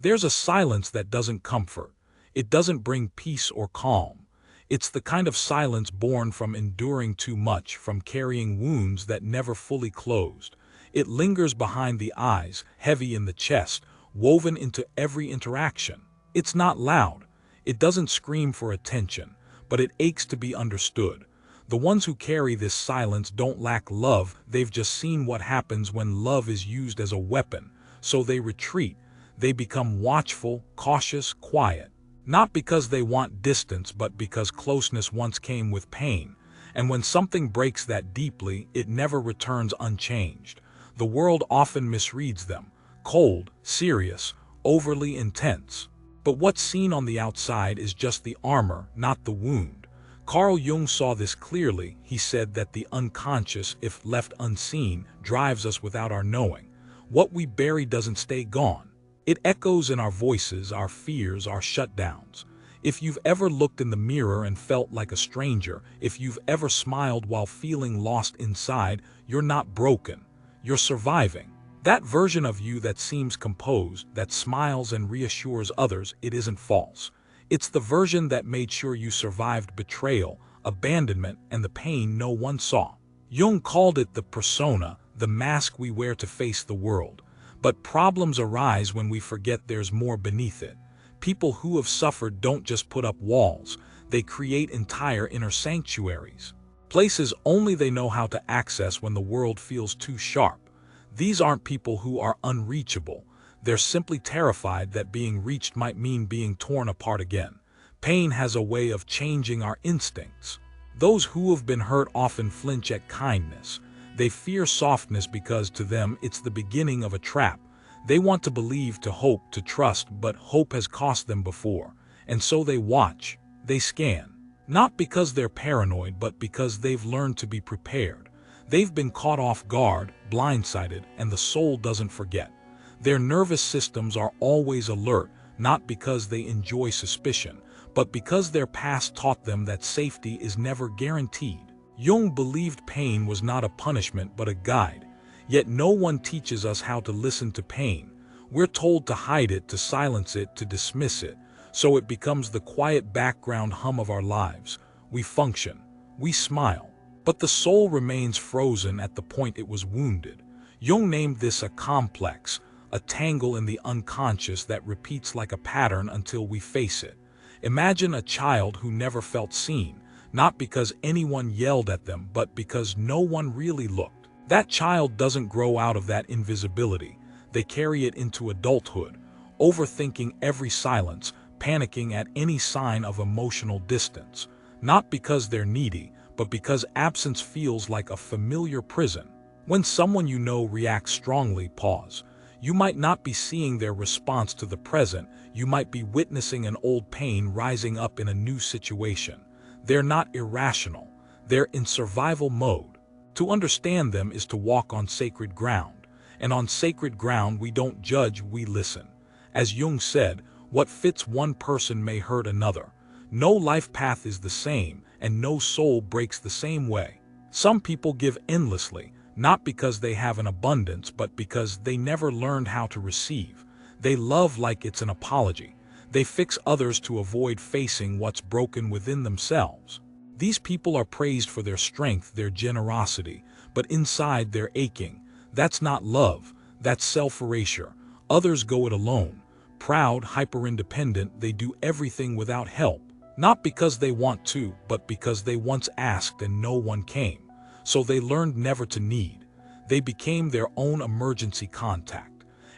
There's a silence that doesn't comfort. It doesn't bring peace or calm. It's the kind of silence born from enduring too much, from carrying wounds that never fully closed. It lingers behind the eyes, heavy in the chest, woven into every interaction. It's not loud. It doesn't scream for attention, but it aches to be understood. The ones who carry this silence don't lack love, they've just seen what happens when love is used as a weapon. So they retreat. They become watchful, cautious, quiet. Not because they want distance, but because closeness once came with pain. And when something breaks that deeply, it never returns unchanged. The world often misreads them: cold, serious, overly intense. But what's seen on the outside is just the armor, not the wound. Carl Jung saw this clearly. He said that the unconscious, if left unseen, drives us without our knowing. What we bury doesn't stay gone. It echoes in our voices, our fears, our shutdowns. If you've ever looked in the mirror and felt like a stranger, if you've ever smiled while feeling lost inside, you're not broken. You're surviving. That version of you that seems composed, that smiles and reassures others, it isn't false. It's the version that made sure you survived betrayal, abandonment, and the pain no one saw. Jung called it the persona, the mask we wear to face the world. But problems arise when we forget there's more beneath it. People who have suffered don't just put up walls, they create entire inner sanctuaries. Places only they know how to access when the world feels too sharp. These aren't people who are unreachable. They're simply terrified that being reached might mean being torn apart again. Pain has a way of changing our instincts. Those who have been hurt often flinch at kindness. They fear softness because to them it's the beginning of a trap. They want to believe, to hope, to trust, but hope has cost them before. And so they watch, they scan. Not because they're paranoid, but because they've learned to be prepared. They've been caught off guard, blindsided, and the soul doesn't forget. Their nervous systems are always alert, not because they enjoy suspicion, but because their past taught them that safety is never guaranteed. Jung believed pain was not a punishment but a guide. Yet no one teaches us how to listen to pain. We're told to hide it, to silence it, to dismiss it, so it becomes the quiet background hum of our lives. We function, we smile, but the soul remains frozen at the point it was wounded. Jung named this a complex, a tangle in the unconscious that repeats like a pattern until we face it. Imagine a child who never felt seen, not because anyone yelled at them, but because no one really looked. That child doesn't grow out of that invisibility. They carry it into adulthood, overthinking every silence, panicking at any sign of emotional distance. Not because they're needy, but because absence feels like a familiar prison. When someone you know reacts strongly, pause. You might not be seeing their response to the present. You might be witnessing an old pain rising up in a new situation. They're not irrational. They're in survival mode. To understand them is to walk on sacred ground. And on sacred ground, we don't judge, we listen. As Jung said, what fits one person may hurt another. No life path is the same, and no soul breaks the same way. Some people give endlessly, not because they have an abundance, but because they never learned how to receive. They love like it's an apology. They fix others to avoid facing what's broken within themselves. These people are praised for their strength, their generosity, but inside they're aching. That's not love, that's self-erasure. Others go it alone. Proud, hyper-independent, they do everything without help. Not because they want to, but because they once asked and no one came. So they learned never to need. They became their own emergency contact.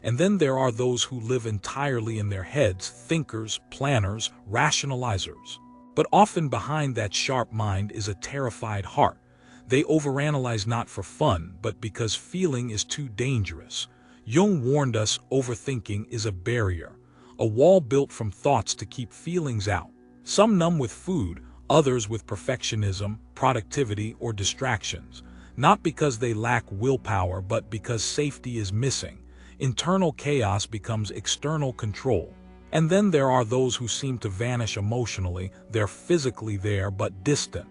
And then there are those who live entirely in their heads, thinkers, planners, rationalizers. But often behind that sharp mind is a terrified heart. They overanalyze not for fun, but because feeling is too dangerous. Jung warned us overthinking is a barrier, a wall built from thoughts to keep feelings out. Some numb with food, others with perfectionism, productivity, or distractions. Not because they lack willpower, but because safety is missing. Internal chaos becomes external control. And then there are those who seem to vanish emotionally. They're physically there but distant.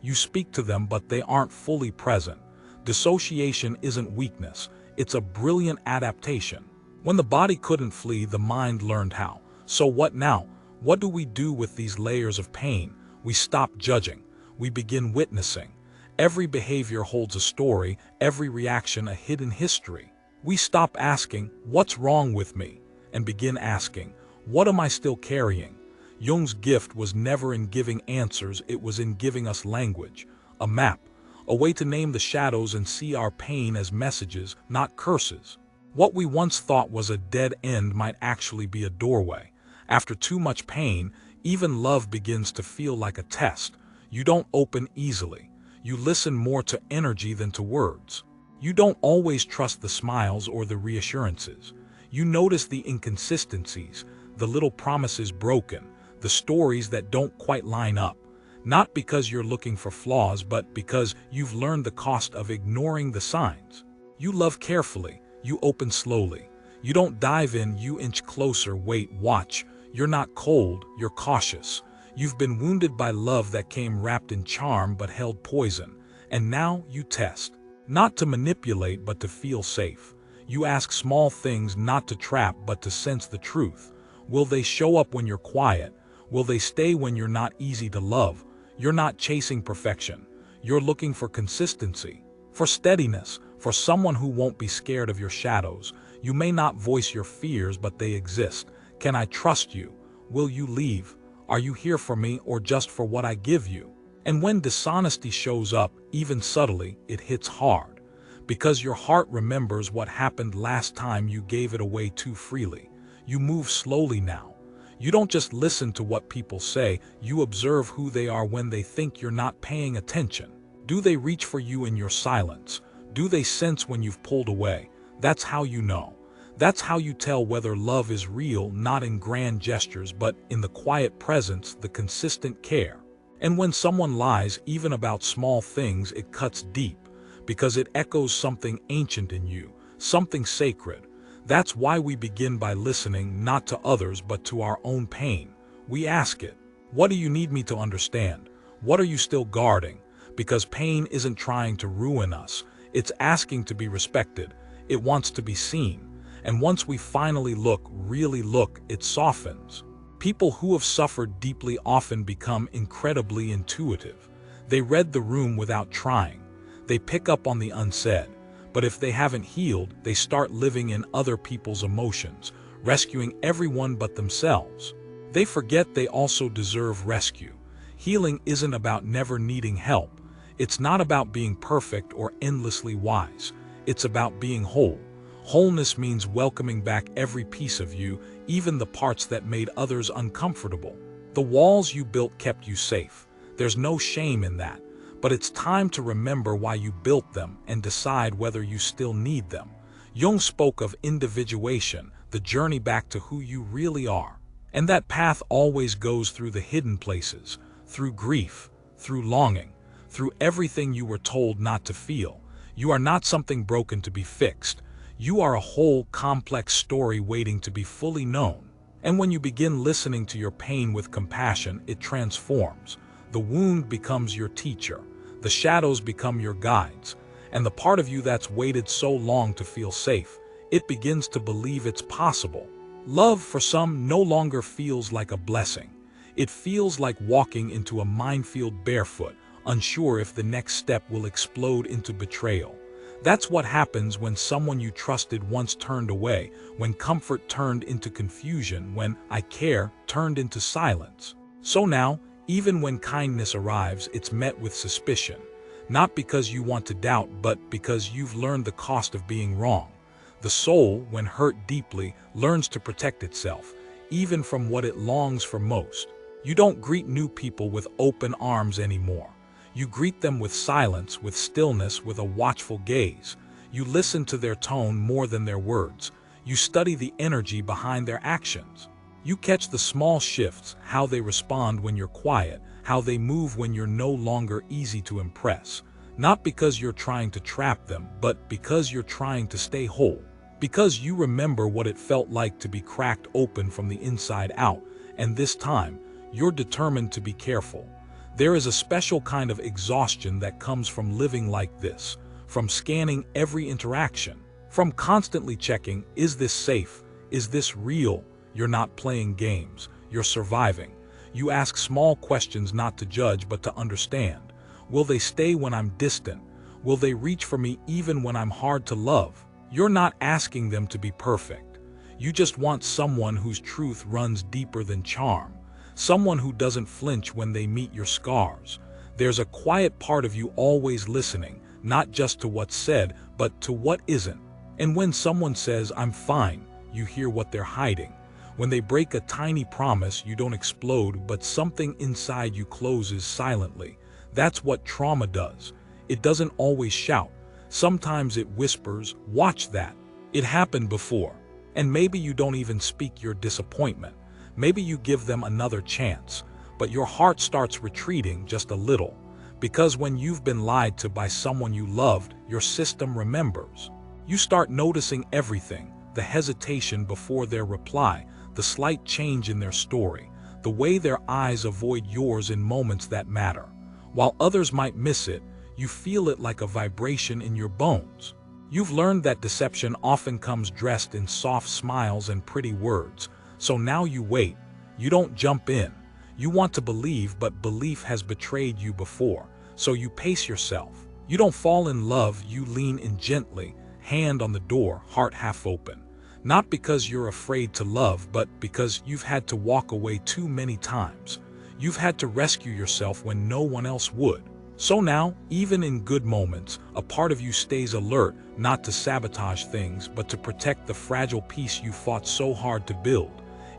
You speak to them but they aren't fully present. Dissociation isn't weakness, it's a brilliant adaptation. When the body couldn't flee, the mind learned how. So what now? What do we do with these layers of pain? We stop judging. We begin witnessing. Every behavior holds a story, every reaction a hidden history. We stop asking, "What's wrong with me?" and begin asking, "What am I still carrying?" Jung's gift was never in giving answers, it was in giving us language, a map, a way to name the shadows and see our pain as messages, not curses. What we once thought was a dead end might actually be a doorway. After too much pain, even love begins to feel like a test. You don't open easily. You listen more to energy than to words. You don't always trust the smiles or the reassurances. You notice the inconsistencies, the little promises broken, the stories that don't quite line up. Not because you're looking for flaws, but because you've learned the cost of ignoring the signs. You love carefully. You open slowly. You don't dive in, you inch closer, wait, watch. You're not cold, you're cautious. You've been wounded by love that came wrapped in charm but held poison. And now you test. Not to manipulate, but to feel safe. You ask small things, not to trap, but to sense the truth. Will they show up when you're quiet? Will they stay when you're not easy to love? You're not chasing perfection. You're looking for consistency, for steadiness, for someone who won't be scared of your shadows. You may not voice your fears, but they exist. Can I trust you? Will you leave? Are you here for me or just for what I give you? And when dishonesty shows up, even subtly, it hits hard. Because your heart remembers what happened last time you gave it away too freely. You move slowly now. You don't just listen to what people say, you observe who they are when they think you're not paying attention. Do they reach for you in your silence? Do they sense when you've pulled away? That's how you know. That's how you tell whether love is real, not in grand gestures, but in the quiet presence, the consistent care. And when someone lies, even about small things, it cuts deep, because it echoes something ancient in you, something sacred. That's why we begin by listening, not to others, but to our own pain. We ask it, what do you need me to understand? What are you still guarding? Because pain isn't trying to ruin us. It's asking to be respected. It wants to be seen. And once we finally look, really look, it softens. People who have suffered deeply often become incredibly intuitive. They read the room without trying. They pick up on the unsaid. But if they haven't healed, they start living in other people's emotions, rescuing everyone but themselves. They forget they also deserve rescue. Healing isn't about never needing help. It's not about being perfect or endlessly wise. It's about being whole. Wholeness means welcoming back every piece of you, even the parts that made others uncomfortable. The walls you built kept you safe. There's no shame in that. But it's time to remember why you built them and decide whether you still need them. Jung spoke of individuation, the journey back to who you really are. And that path always goes through the hidden places, through grief, through longing, through everything you were told not to feel. You are not something broken to be fixed. You are a whole, complex story waiting to be fully known. And when you begin listening to your pain with compassion, it transforms. The wound becomes your teacher. The shadows become your guides. And the part of you that's waited so long to feel safe, it begins to believe it's possible. Love, for some, no longer feels like a blessing. It feels like walking into a minefield barefoot, unsure if the next step will explode into betrayal. That's what happens when someone you trusted once turned away, when comfort turned into confusion, when "I care" turned into silence. So now, even when kindness arrives, it's met with suspicion. Not because you want to doubt, but because you've learned the cost of being wrong. The soul, when hurt deeply, learns to protect itself, even from what it longs for most. You don't greet new people with open arms anymore. You greet them with silence, with stillness, with a watchful gaze. You listen to their tone more than their words. You study the energy behind their actions. You catch the small shifts, how they respond when you're quiet, how they move when you're no longer easy to impress. Not because you're trying to trap them, but because you're trying to stay whole. Because you remember what it felt like to be cracked open from the inside out, and this time, you're determined to be careful. There is a special kind of exhaustion that comes from living like this, from scanning every interaction, From constantly checking, is this safe? Is this real? You're not playing games, you're surviving. You ask small questions not to judge but to understand. Will they stay when I'm distant? Will they reach for me even when I'm hard to love? You're not asking them to be perfect. You just want someone whose truth runs deeper than charm. Someone who doesn't flinch when they meet your scars. There's a quiet part of you always listening, not just to what's said, but to what isn't. And when someone says, "I'm fine," you hear what they're hiding. When they break a tiny promise, you don't explode, but something inside you closes silently. That's what trauma does. It doesn't always shout. Sometimes it whispers, "Watch that. It happened before." And maybe you don't even speak your disappointment. Maybe you give them another chance, but your heart starts retreating just a little. Because when you've been lied to by someone you loved, your system remembers. You start noticing everything, the hesitation before their reply, the slight change in their story, the way their eyes avoid yours in moments that matter. While others might miss it, you feel it like a vibration in your bones. You've learned that deception often comes dressed in soft smiles and pretty words, so now you wait. You don't jump in. You want to believe, but belief has betrayed you before, so you pace yourself. You don't fall in love, you lean in gently, hand on the door, heart half open. Not because you're afraid to love, but because you've had to walk away too many times. You've had to rescue yourself when no one else would. So now, even in good moments, a part of you stays alert, not to sabotage things, but to protect the fragile peace you fought so hard to build.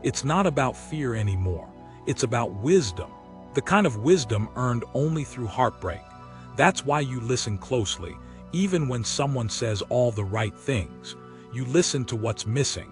It's not about fear anymore. It's about wisdom. The kind of wisdom earned only through heartbreak. That's why you listen closely, even when someone says all the right things. You listen to what's missing,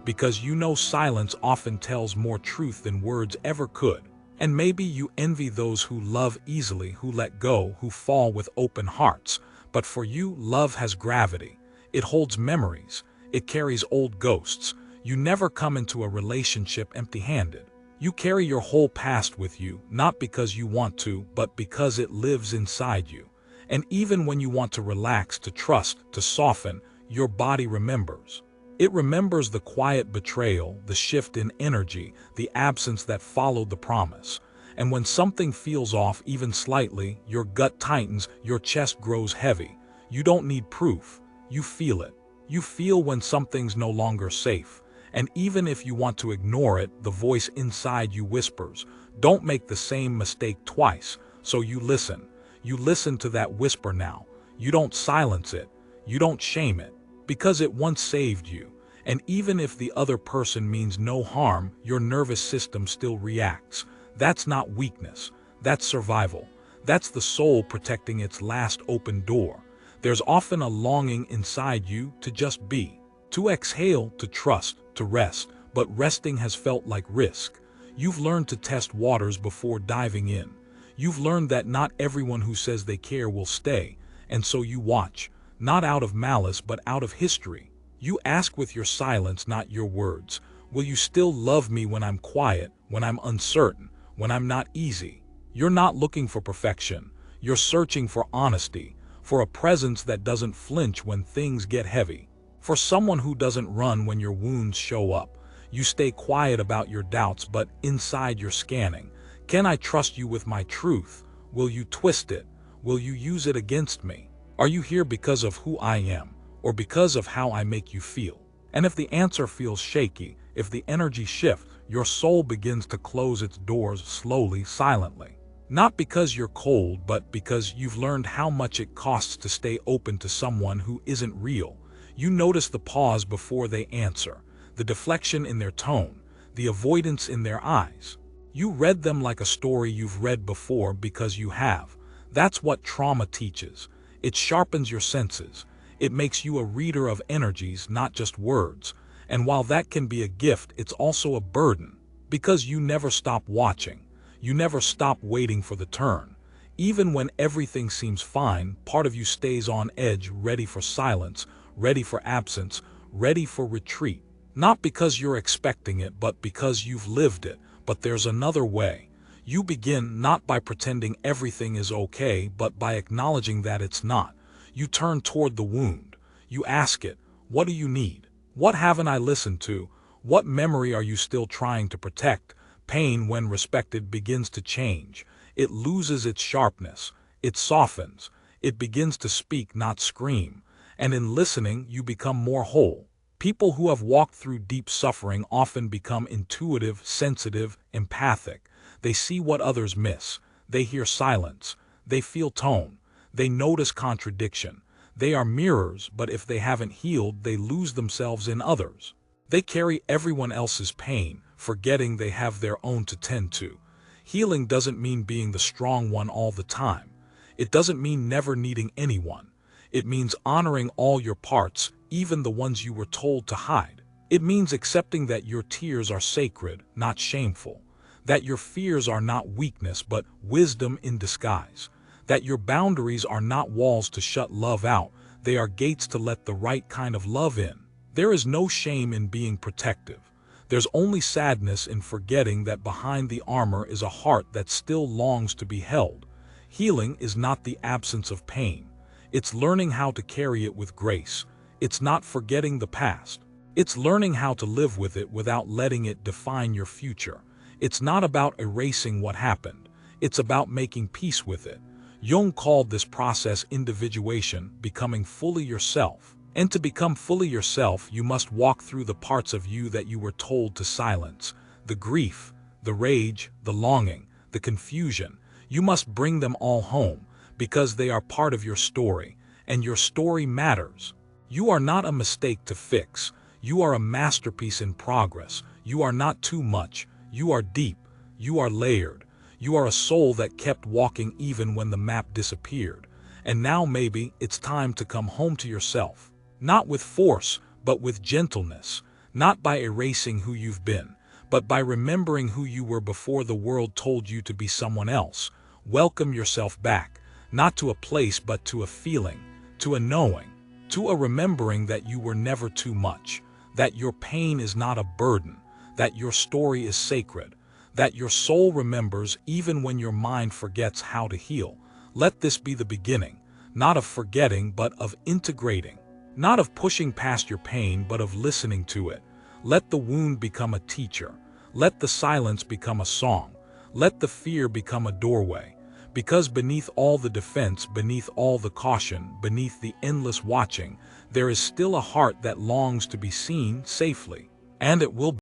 because you know silence often tells more truth than words ever could. And maybe you envy those who love easily, who let go, who fall with open hearts. But for you, love has gravity. It holds memories. It carries old ghosts. You never come into a relationship empty-handed. You carry your whole past with you, not because you want to, but because it lives inside you. And even when you want to relax, to trust, to soften, your body remembers. It remembers the quiet betrayal, the shift in energy, the absence that followed the promise. And when something feels off even slightly, your gut tightens, your chest grows heavy. You don't need proof. You feel it. You feel when something's no longer safe. And even if you want to ignore it, the voice inside you whispers, "Don't make the same mistake twice." So you listen. You listen to that whisper now. You don't silence it. You don't shame it. Because it once saved you. And even if the other person means no harm, your nervous system still reacts. That's not weakness. That's survival. That's the soul protecting its last open door. There's often a longing inside you to just be. To exhale, to trust, to rest. But resting has felt like risk. You've learned to test waters before diving in. You've learned that not everyone who says they care will stay. And so you watch. Not out of malice, but out of history. You ask with your silence, not your words. Will you still love me when I'm quiet, when I'm uncertain, when I'm not easy? You're not looking for perfection. You're searching for honesty, for a presence that doesn't flinch when things get heavy. For someone who doesn't run when your wounds show up. You stay quiet about your doubts, but inside you're scanning. Can I trust you with my truth? Will you twist it? Will you use it against me? Are you here because of who I am, or because of how I make you feel? And if the answer feels shaky, if the energy shifts, your soul begins to close its doors slowly, silently. Not because you're cold, but because you've learned how much it costs to stay open to someone who isn't real. You notice the pause before they answer, the deflection in their tone, the avoidance in their eyes. You read them like a story you've read before because you have. That's what trauma teaches. It sharpens your senses. It makes you a reader of energies, not just words. And while that can be a gift, it's also a burden. Because you never stop watching. You never stop waiting for the turn. Even when everything seems fine, part of you stays on edge, ready for silence, ready for absence, ready for retreat. Not because you're expecting it, but because you've lived it. But there's another way. You begin not by pretending everything is okay, but by acknowledging that it's not. You turn toward the wound. You ask it, What do you need? What haven't I listened to? What memory are you still trying to protect? Pain, when respected, begins to change. It loses its sharpness. It softens. It begins to speak, not scream. And in listening, you become more whole. People who have walked through deep suffering often become intuitive, sensitive, empathic. They see what others miss. They hear silence. They feel tone. They notice contradiction. They are mirrors, but if they haven't healed, they lose themselves in others. They carry everyone else's pain, forgetting they have their own to tend to. Healing doesn't mean being the strong one all the time. It doesn't mean never needing anyone. It means honoring all your parts, even the ones you were told to hide. It means accepting that your tears are sacred, not shameful. That your fears are not weakness, but wisdom in disguise. That your boundaries are not walls to shut love out, they are gates to let the right kind of love in. There is no shame in being protective. There's only sadness in forgetting that behind the armor is a heart that still longs to be held. Healing is not the absence of pain. It's learning how to carry it with grace. It's not forgetting the past. It's learning how to live with it without letting it define your future. It's not about erasing what happened. It's about making peace with it. Jung called this process individuation, becoming fully yourself. And to become fully yourself, you must walk through the parts of you that you were told to silence. The grief, the rage, the longing, the confusion. You must bring them all home, because they are part of your story, and your story matters. You are not a mistake to fix. You are a masterpiece in progress. You are not too much. You are deep. You are layered. You are a soul that kept walking even when the map disappeared. And now maybe it's time to come home to yourself. Not with force, but with gentleness. Not by erasing who you've been, but by remembering who you were before the world told you to be someone else. Welcome yourself back, not to a place but to a feeling, to a knowing, to a remembering that you were never too much, that your pain is not a burden, that your story is sacred, that your soul remembers even when your mind forgets how to heal. Let this be the beginning, not of forgetting but of integrating, not of pushing past your pain but of listening to it. Let the wound become a teacher. Let the silence become a song. Let the fear become a doorway. Because beneath all the defense, beneath all the caution, beneath the endless watching, there is still a heart that longs to be seen safely. And it will be.